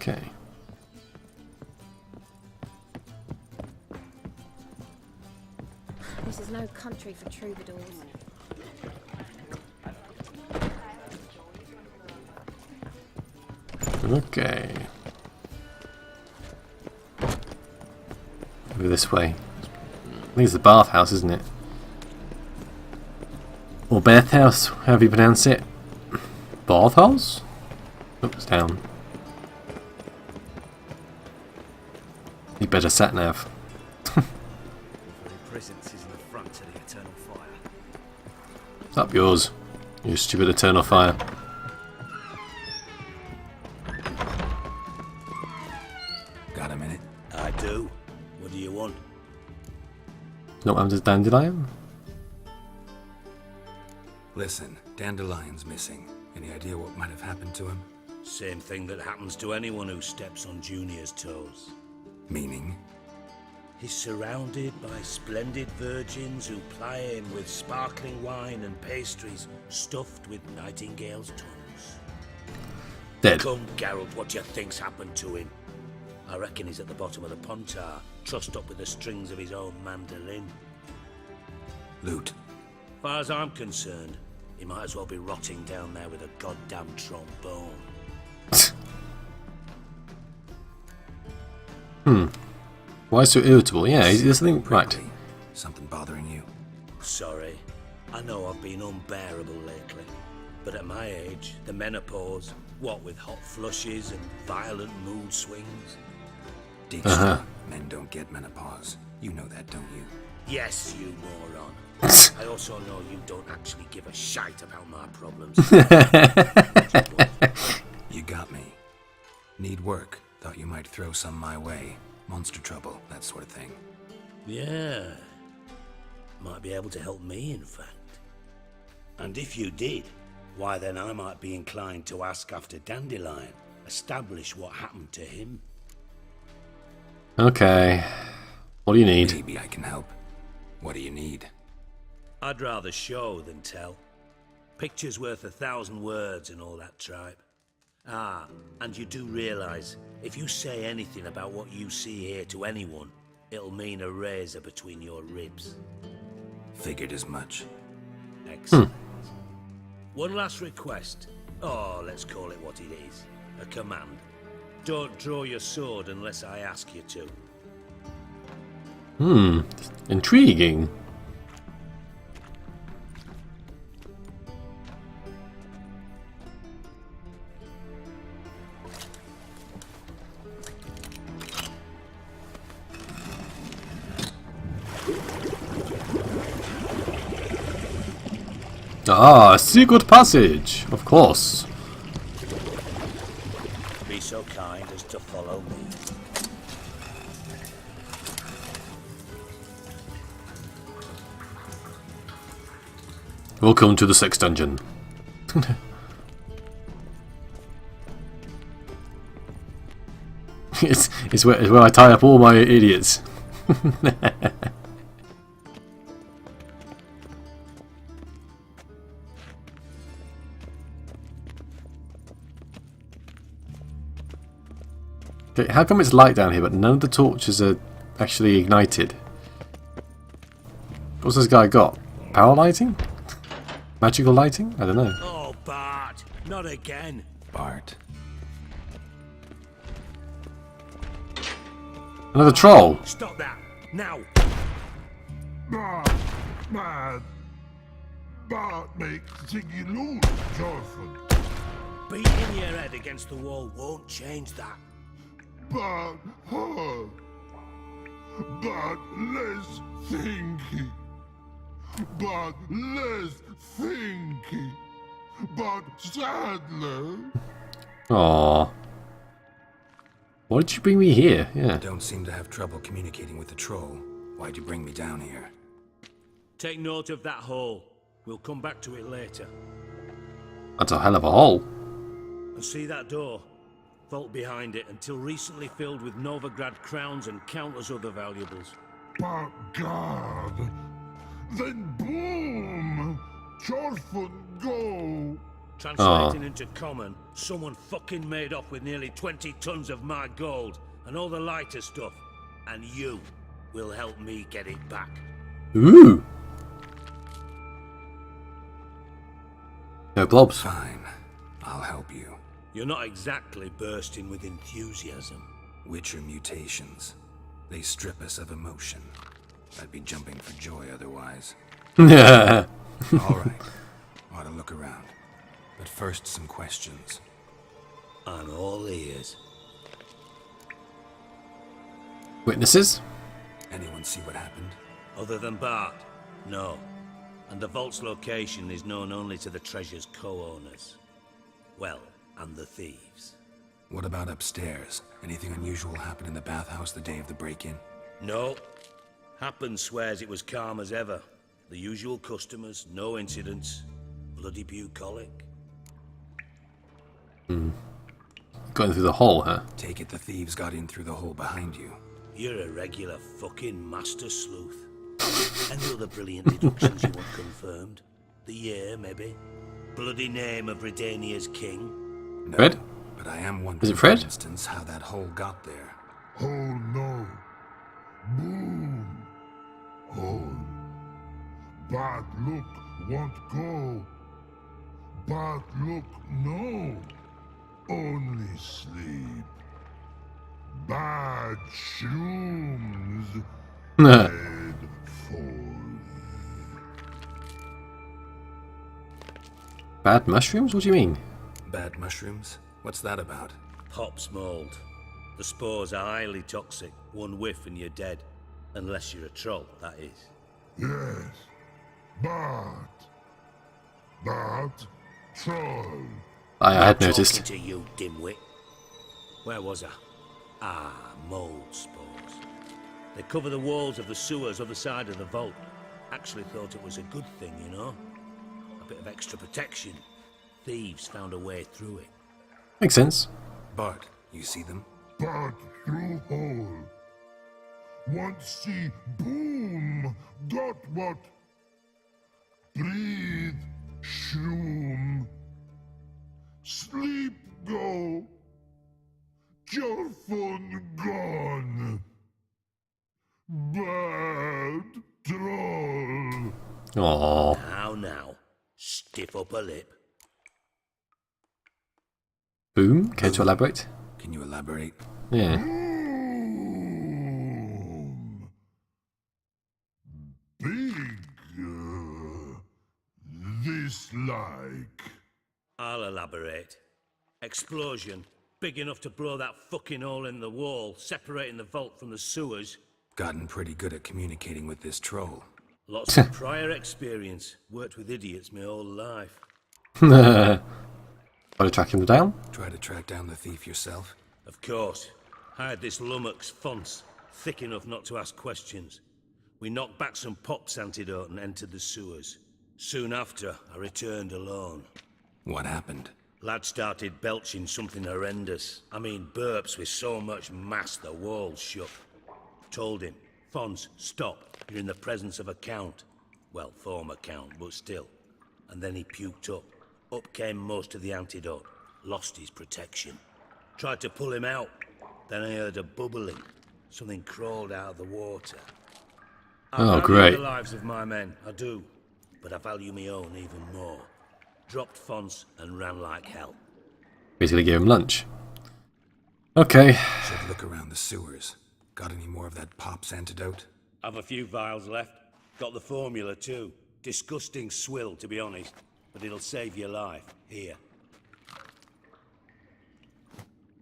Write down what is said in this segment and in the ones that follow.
Okay. This is no country for troubadours. Okay. Over this way. I think it's the bathhouse, isn't it? Or bathhouse, however you pronounce it. Bathhouse? Oops, down. You better sat nav. Presence is in the front of the eternal fire. It's up yours, you stupid eternal fire. Got a minute? I do. What do you want? Not under Dandelion? Listen, Dandelion's missing. Any idea what might have happened to him? Same thing that happens to anyone who steps on Junior's toes. Meaning? He's surrounded by splendid virgins who ply him with sparkling wine and pastries stuffed with nightingales' tongues. Dead. Come, Geralt, what do you think's happened to him? I reckon he's at the bottom of the pontar, trussed up with the strings of his own mandolin. Loot. Far as I'm concerned, he might as well be rotting down there with a goddamn trombone. Why so irritable? Yeah, there's something right. Prickly. Something bothering you? Sorry, I know I've been unbearable lately, but at my age, the menopause, what with hot flushes and violent mood swings. Dijkstra, men don't get menopause. You know that, don't you? Yes, you moron. I also know you don't actually give a shite about my problems. You got me. Need work. Thought you might throw some my way. Monster trouble, that sort of thing. Yeah. Might be able to help me, in fact. And if you did, why then I might be inclined to ask after Dandelion, establish what happened to him. Okay. What do you need? Maybe I can help. What do you need? I'd rather show than tell. Picture's worth 1,000 words and all that tripe. Ah, and you do realize, if you say anything about what you see here to anyone, it'll mean a razor between your ribs. Figured as much. Excellent. One last request. Oh, let's call it what it is. A command. Don't draw your sword unless I ask you to. Intriguing. Ah, secret passage, of course. Be so kind as to follow me. Welcome to the sex dungeon. it's where I tie up all my idiots. Okay, how come it's light down here, but none of the torches are actually ignited? What's this guy got? Power lighting? Magical lighting? I don't know. Oh, Bart, not again. Bart. Another troll! Stop that, now. Bart makes Ziggy lose, Jonathan. Beating your head against the wall won't change that. Bart hurt. Bart less thinky. Bart less thinky. Bart sadler. Aww. Why did you bring me here? Yeah. Don't seem to have trouble communicating with the troll. Why'd you bring me down here? Take note of that hole. We'll come back to it later. That's a hell of a hole. And see that door? Vault behind it, until recently filled with Novigrad crowns and countless other valuables. Bart guard. Then boom! Chorfun go. Translating into common, someone fucking made off with nearly 20 tons of my gold and all the lighter stuff. And you will help me get it back. Ooh. No blobs. Fine. I'll help you. You're not exactly bursting with enthusiasm. Witcher mutations. They strip us of emotion. I'd be jumping for joy otherwise. Yeah. Alright. Ought to look around. But first, some questions. I'm all ears. Witnesses? Anyone see what happened? Other than Bart? No. And the vault's location is known only to the treasure's co-owners. Well, and the thieves. What about upstairs? Anything unusual happen in the bathhouse the day of the break-in? No. Happen swears it was calm as ever. The usual customers, no incidents. Bloody bucolic. Going through the hole, huh? Take it the thieves got in through the hole behind you. You're a regular fucking master sleuth. Any other brilliant deductions you want confirmed? The year, maybe? Bloody name of Redania's king? No, Fred? but I am wondering, Is it Fred? for instance, how that hole got there. Oh no. Boom. Hole. Bad look won't go. Bad look no. Only sleep. Bad shrooms. Head falls. Bad mushrooms? What do you mean? Bad mushrooms? What's that about? Pops mold. The spores are highly toxic. One whiff and you're dead. Unless you're a troll, that is. Yes. But troll. I had Talking noticed. to you, dimwit. Where was I? Ah, mold spores. They cover the walls of the sewers other side of the vault. Actually thought it was a good thing, you know? A bit of extra protection. Thieves found a way through it. Makes sense. Bart, you see them? But through hole. Want see boom. Got what? Breathe. Shroom. Sleep go. Your phone gone. Bad troll. Aww. Now. Stiff upper lip. Boom. Care to elaborate? Can you elaborate? Yeah. Boom. Big. This like. I'll elaborate. Explosion. Big enough to blow that fucking hole in the wall, separating the vault from the sewers. Gotten pretty good at communicating with this troll. Lots of prior experience. Worked with idiots my whole life. Want to track him down? Try to track down the thief yourself? Of course. Hired this lummox Fonce, thick enough not to ask questions. We knocked back some pops antidote and entered the sewers. Soon after, I returned alone. What happened? Lad started belching something horrendous. I mean, burps with so much mass the walls shook. Told him, Fonce, stop. You're in the presence of a count. Well, former count, but still. And then he puked up. Up came most of the antidote. Lost his protection. Tried to pull him out. Then I heard a bubbling. Something crawled out of the water. I value great. the lives of my men, I do. But I value my own even more. Dropped Fonce and ran like hell. Basically gave him lunch. Okay. Should look around the sewers. Got any more of that pop's antidote? Have a few vials left. Got the formula too. Disgusting swill, to be honest. But it'll save your life. Here.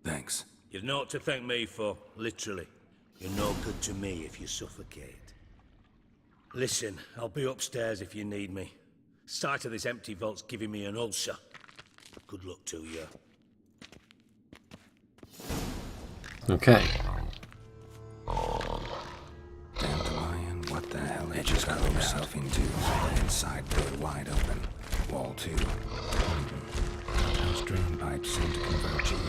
Thanks. You've naught to thank me for, literally. You're no good to me if you suffocate. Listen, I'll be upstairs if you need me. Sight of this empty vault's giving me an ulcer. Good luck to you. Okay. Dandelion, what the hell did you got yourself into? Inside door wide open. Wall 2. House drain pipes seem to converge here.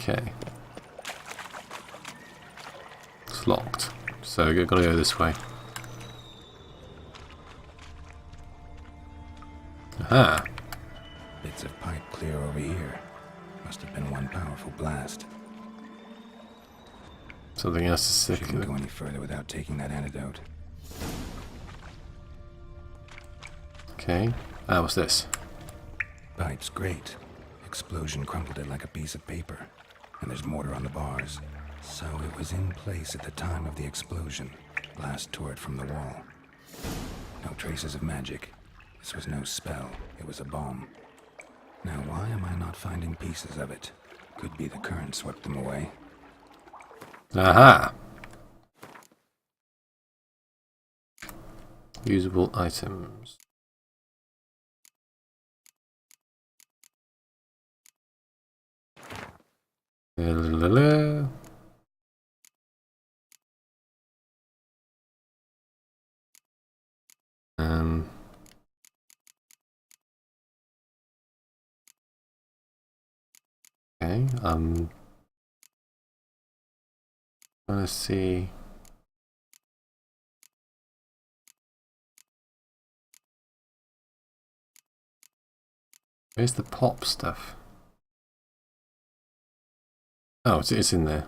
Okay. It's locked. So we've got to go this way. Aha! Bits of pipe clear over here. Must have been one powerful blast. Something else is sick. Shouldn't go any further without taking that antidote. Okay. Ah, what's this? Pipe's great. Explosion crumpled it like a piece of paper. And there's mortar on the bars. So it was in place at the time of the explosion. Blast tore it from the wall. No traces of magic. This was no spell. It was a bomb. Now why am I not finding pieces of it? Could be the current swept them away. Aha! Usable items. La-la-la-la. Okay, let's see. Where's the pop stuff? Oh, it's in there.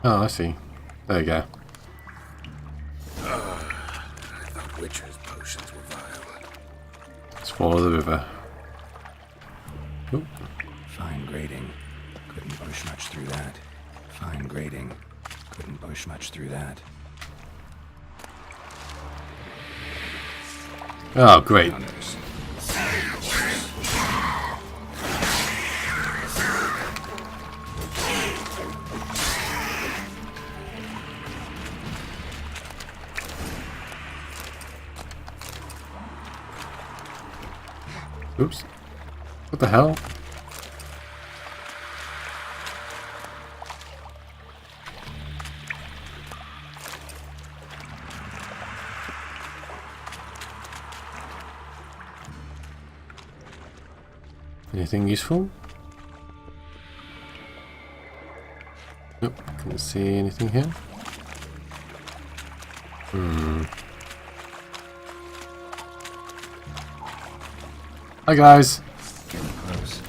Oh, I see. There you go. I thought Witcher's potions were vile. Let's follow the river. Oop. Fine grading. Couldn't push much through that. Fine grading. Couldn't push much through that. Oh, great. Others. Oops. What the hell? Anything useful? Nope, can't see anything here. Hi guys. Getting close.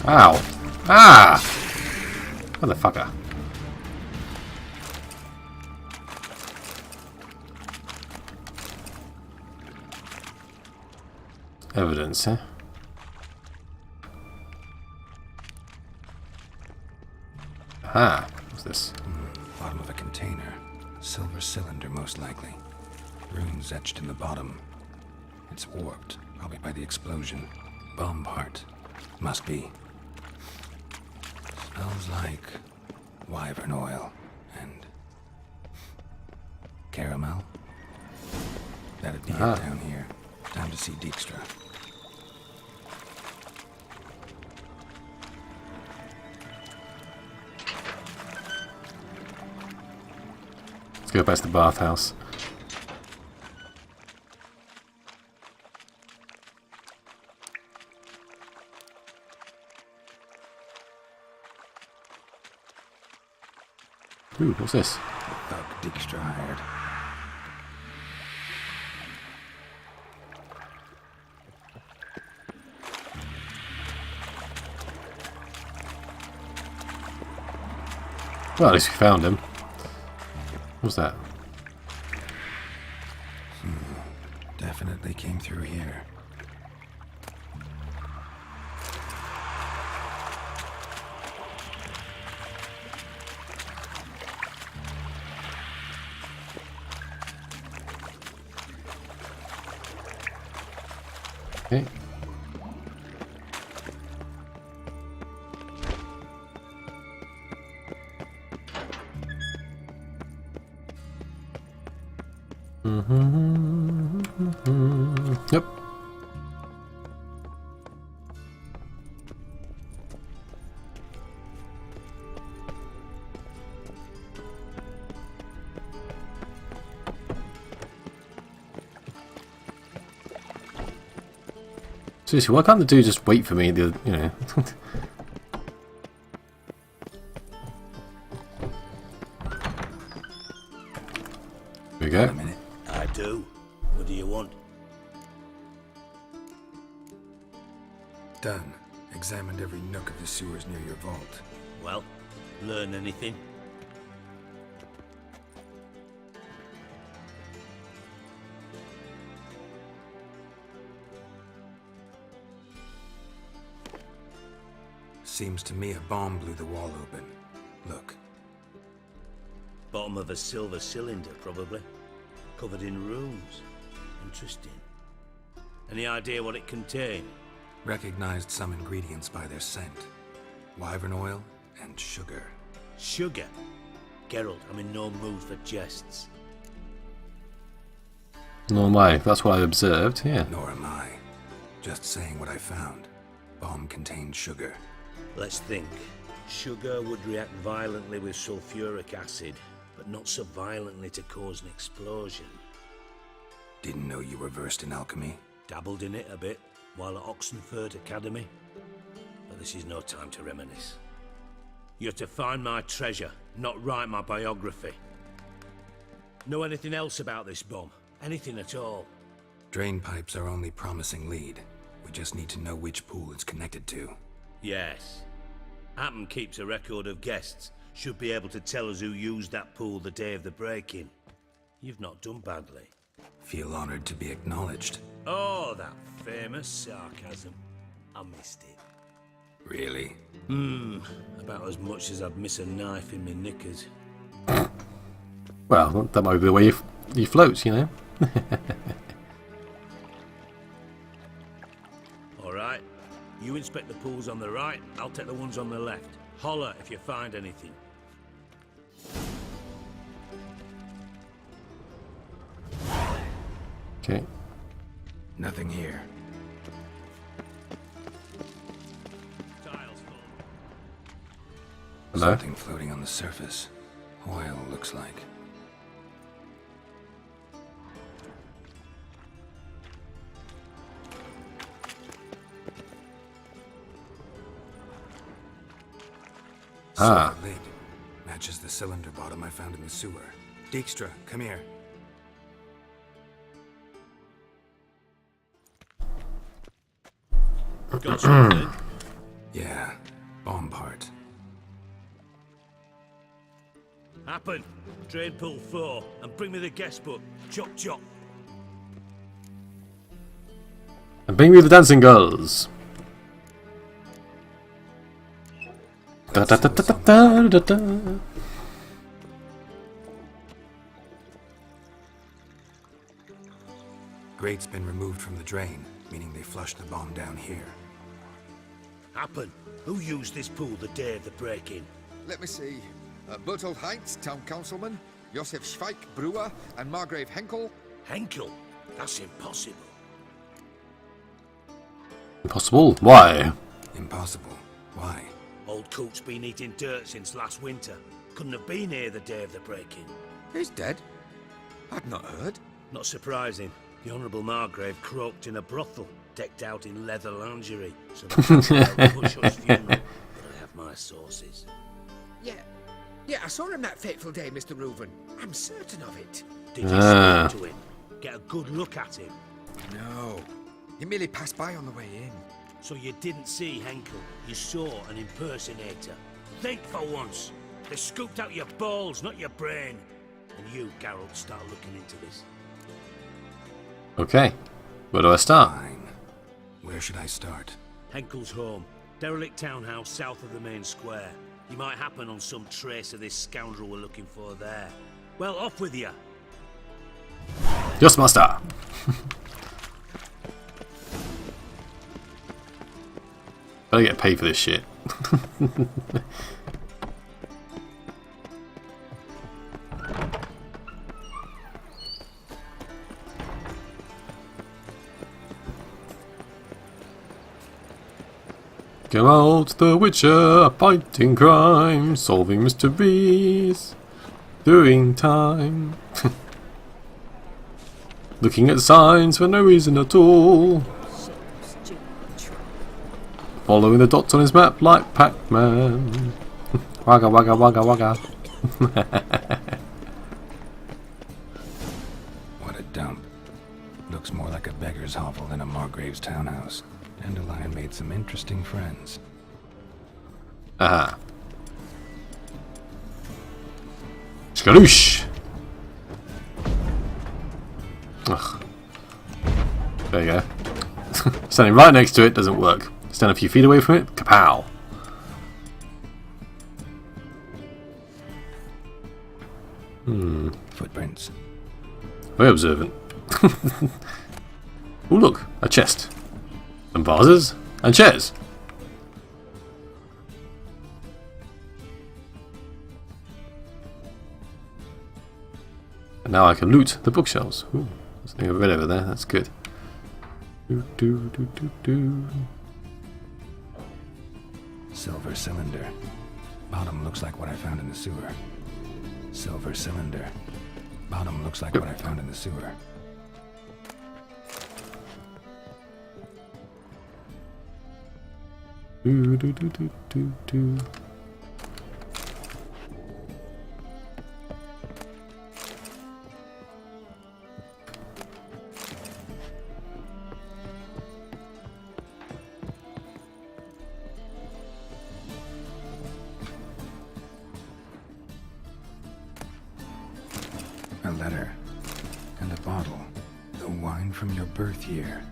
Ow. Ah! Motherfucker. Evidence, eh? Aha. What's this? Bottom of a container. Silver cylinder, most likely. Runes etched in the bottom. It's warped, probably by the explosion. Bomb part. Must be. Smells like wyvern oil and caramel. That'd be it down here. Time to see Dijkstra. Let's go past the bathhouse. Ooh, what's this? Thug Dijkstra hired. Well, at least we found him. What's that? Definitely came through here. Yep. Seriously, why can't the dude just wait for me? You know. Here we go. A minute. I do. What do you want? Done. Examined every nook of the sewers near your vault. Well, learn anything? Seems to me a bomb blew the wall open. Look. Bottom of a silver cylinder, probably. Covered in runes. Interesting. Any idea what it contained? Recognized some ingredients by their scent. Wyvern oil and sugar. Sugar? Geralt, I'm in no mood for jests. Nor am I. That's what I observed. Yeah. Nor am I. Just saying what I found. Bomb contained sugar. Let's think. Sugar would react violently with sulfuric acid, but not so violently to cause an explosion. Didn't know you were versed in alchemy. Dabbled in it a bit while at Oxenford Academy. But this is no time to reminisce. You're to find my treasure, not write my biography. Know anything else about this bomb? Anything at all? Drain pipes are only promising lead. We just need to know which pool it's connected to. Yes. Hammond keeps a record of guests. Should be able to tell us who used that pool the day of the break-in. You've not done badly. Feel honored to be acknowledged. Oh, that famous sarcasm. I missed it. Really? About as much as I'd miss a knife in my knickers. Well, that might be the way you float, you know. Alright. You inspect the pools on the right, I'll take the ones on the left. Holler if you find anything. Okay. Nothing here. Tiles full. Hello. Something floating on the surface. Oil, looks like. Ah. Silver lid. Matches the cylinder bottom I found in the sewer. Dijkstra, come here. Got something? Yeah, bomb part. Happen. Drain pool 4 and bring me the guest book. Chop chop. And bring me the dancing girls. Da, da, da, da, da, da, da. Grate's been removed from the drain, meaning they flushed the bomb down here. Happen. Who used this pool the day of the break-in? Let me see. Bertold Heinz, town councilman, Josef Schweik, brewer, and Margrave Henkel. Henkel? That's impossible. Impossible? Why? Impossible. Why? Old Coot's been eating dirt since last winter. Couldn't have been here the day of the break-in. He's dead. I'd not heard. Not surprising. The Honourable Margrave croaked in a brothel, decked out in leather lingerie, so that Hush-Hush funeral. But I have my sources. Yeah, I saw him that fateful day, Mr. Reuven. I'm certain of it. Did you speak to him? Get a good look at him? No. He merely passed by on the way in. So you didn't see Henkel, you saw an impersonator. Think for once. They scooped out your balls, not your brain. And you, Geralt, start looking into this. Okay. Where do I start? Fine. Where should I start? Henkel's home. Derelict townhouse south of the main square. You might happen on some trace of this scoundrel we're looking for there. Well, off with you. Yes, master. Better get paid for this shit. Geralt the Witcher, fighting crime, solving mysteries, doing time. Looking at signs for no reason at all. Following the dots on his map like Pac-Man. Wagga wagga wagga wagga. What a dump. Looks more like a beggar's hovel than a Margrave's townhouse. Dandelion made some interesting friends. Aha. Skadoosh! Ugh. There you go. Standing right next to it doesn't work. Stand a few feet away from it, kapow! Footprints. Very observant. Oh look, a chest. Some vases and chairs. And now I can loot the bookshelves. Ooh, there's something red over there, that's good. Silver cylinder. Bottom looks like what I found in the sewer. Silver cylinder. Bottom looks like what I found in the sewer. A letter. And a bottle. The wine from your birth year.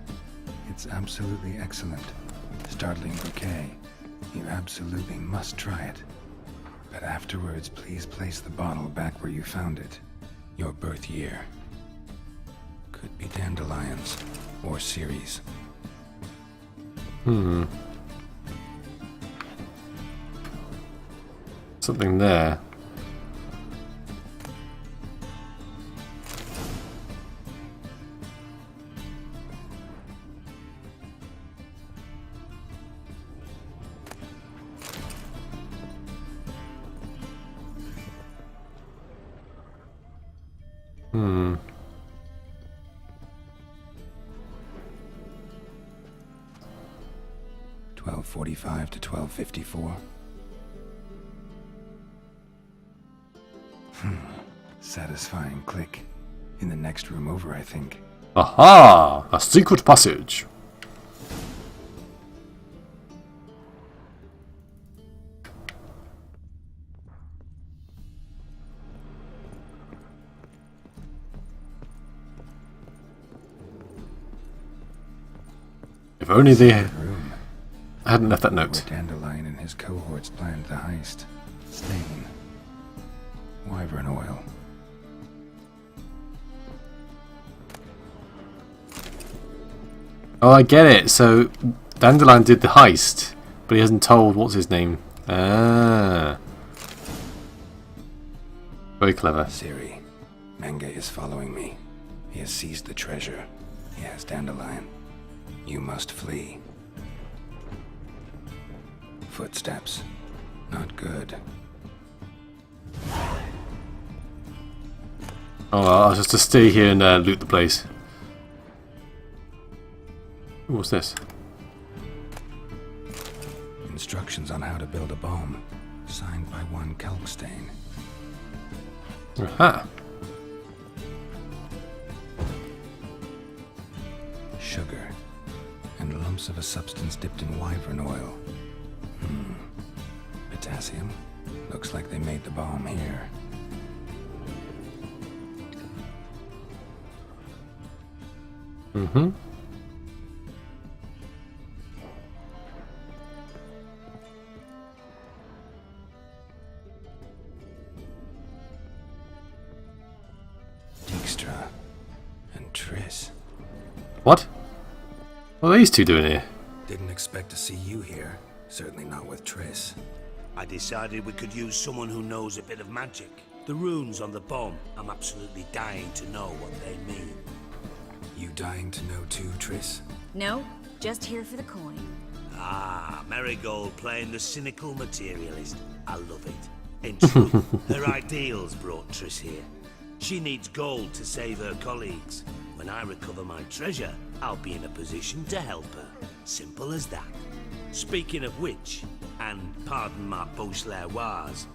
It's absolutely excellent. Startling bouquet. You absolutely must try it. But afterwards, please place the bottle back where you found it. Your birth year. Could be dandelions. Or Ceres. Something there. Hmm. 12:45 to 12:54. Satisfying click. In the next room over, I think. Aha! A secret passage. If only they Room. hadn't left that note. Where Dandelion and his cohorts planned the heist. Stain. Wyvern oil. Oh, I get it. So Dandelion did the heist, but he hasn't told what's his name. Ah. Very clever. Siri. Menge is following me. He has seized the treasure. He has Dandelion. You must flee. Footsteps. Not good. Oh, well, I'll just stay here and loot the place. Ooh, what's this? Instructions on how to build a bomb. Signed by one Kalkstain. Aha. Sugar. And lumps of a substance dipped in wyvern oil. Potassium. Looks like they made the bomb here. Mm-hmm. Dijkstra. And Triss. What? What are these two doing here? Didn't expect to see you here. Certainly not with Triss. I decided we could use someone who knows a bit of magic. The runes on the bomb, I'm absolutely dying to know what they mean. You dying to know too, Triss? No, just here for the coin. Ah, Marigold playing the cynical materialist. I love it. In truth, her ideals brought Triss here. She needs gold to save her colleagues. When I recover my treasure, I'll be in a position to help her. Simple as that. Speaking of which, and pardon my Beauclervoise,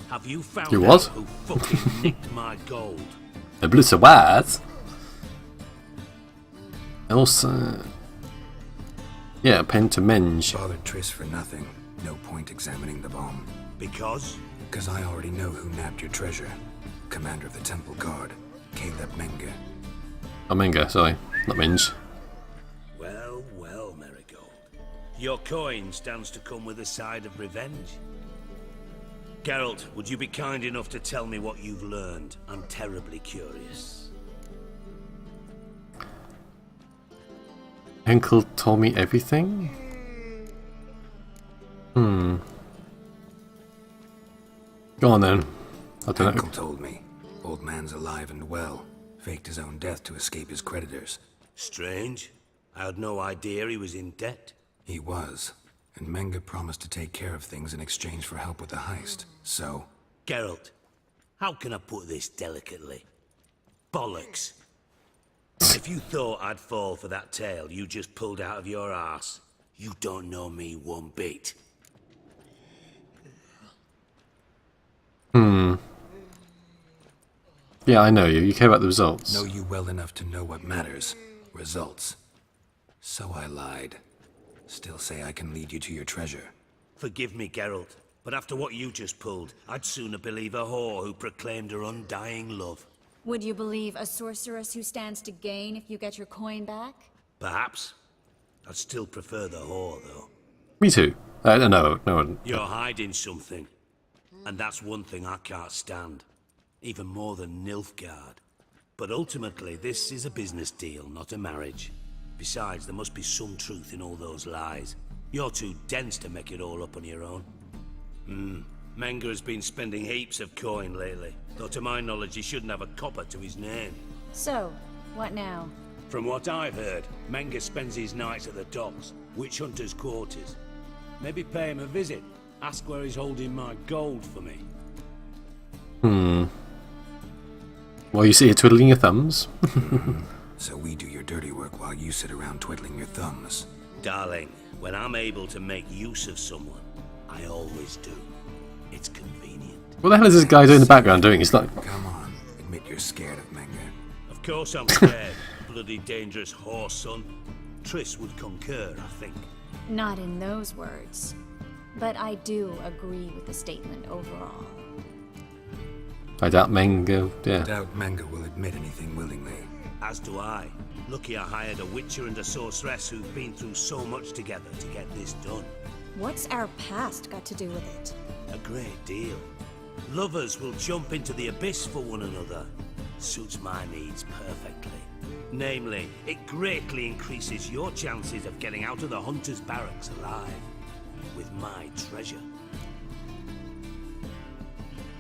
have you found You out what? who fucking nicked my gold? The blue what? Also, yeah, pen to menge. Bothered Triss for nothing. No point examining the bomb. Because? Because I already know who nabbed your treasure. Commander of the Temple Guard, Caleb Menge. Oh, Menga, sorry, not Minge. Well, well, Marigold. Your coin stands to come with a side of revenge. Geralt, would you be kind enough to tell me what you've learned? I'm terribly curious. Henkel told me everything? Go on then. I don't Uncle know. told me. Old man's alive and well. Faked his own death to escape his creditors. Strange. I had no idea he was in debt. He was. And Menge promised to take care of things in exchange for help with the heist. So, Geralt, how can I put this delicately? Bollocks. If you thought I'd fall for that tale you just pulled out of your arse, you don't know me one bit. Yeah, I know you. You care about the results. know you well enough to know what matters. Results. So I lied. Still say I can lead you to your treasure. Forgive me, Geralt, but after what you just pulled, I'd sooner believe a whore who proclaimed her undying love. Would you believe a sorceress who stands to gain if you get your coin back? Perhaps. I'd still prefer the whore, though. Me too. No. You're hiding something. And that's one thing I can't stand. Even more than Nilfgaard. But ultimately, this is a business deal, not a marriage. Besides, there must be some truth in all those lies. You're too dense to make it all up on your own. Menge has been spending heaps of coin lately. Though to my knowledge, he shouldn't have a copper to his name. So, what now? From what I've heard, Menge spends his nights at the docks, witch hunters' quarters. Maybe pay him a visit. Ask where he's holding my gold for me. Well, you sit here twiddling your thumbs. So we do your dirty work while you sit around twiddling your thumbs. Darling, when I'm able to make use of someone, I always do. It's convenient. What the hell is this guy doing in the background doing? He's like, Come on, admit you're scared of Menge. Of course I'm scared, bloody dangerous horse son. Triss would concur, I think. Not in those words. But I do agree with the statement overall. I doubt Menga. Yeah. Doubt Menge will admit anything willingly. As do I. Lucky I hired a witcher and a sorceress who've been through so much together to get this done. What's our past got to do with it? A great deal. Lovers will jump into the abyss for one another. Suits my needs perfectly. Namely, it greatly increases your chances of getting out of the hunter's barracks alive. With my treasure.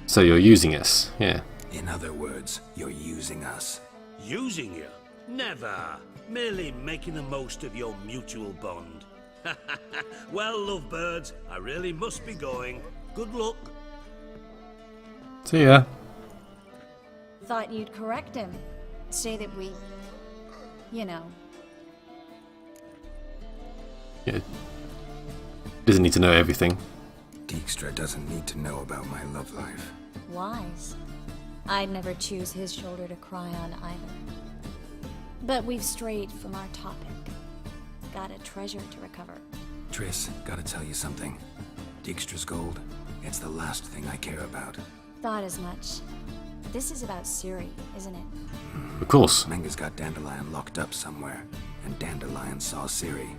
So you're using us. Yeah. In other words, you're using us. Using you? Never. Merely making the most of your mutual bond. Well, lovebirds, I really must be going. Good luck. See ya. Thought you'd correct him. Say that we... you know. Yeah. Doesn't need to know everything. Dijkstra doesn't need to know about my love life. Wise. I'd never choose his shoulder to cry on either. But we've strayed from our topic. Got a treasure to recover. Triss, gotta tell you something. Dijkstra's gold, it's the last thing I care about. Thought as much. This is about Ciri, isn't it? Of course. Menge's got Dandelion locked up somewhere, and Dandelion saw Ciri.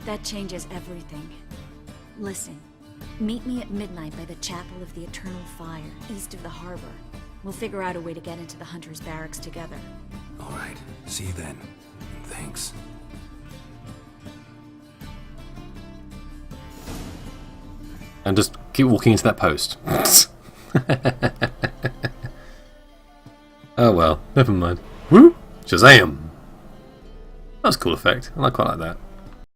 That changes everything. Listen, meet me at midnight by the Chapel of the Eternal Fire, east of the harbor. We'll figure out a way to get into the Hunter's Barracks together. All right, see you then. Thanks. And just keep walking into that post. Oh well, never mind. Woo! Shazam! That was a cool effect. I quite like that.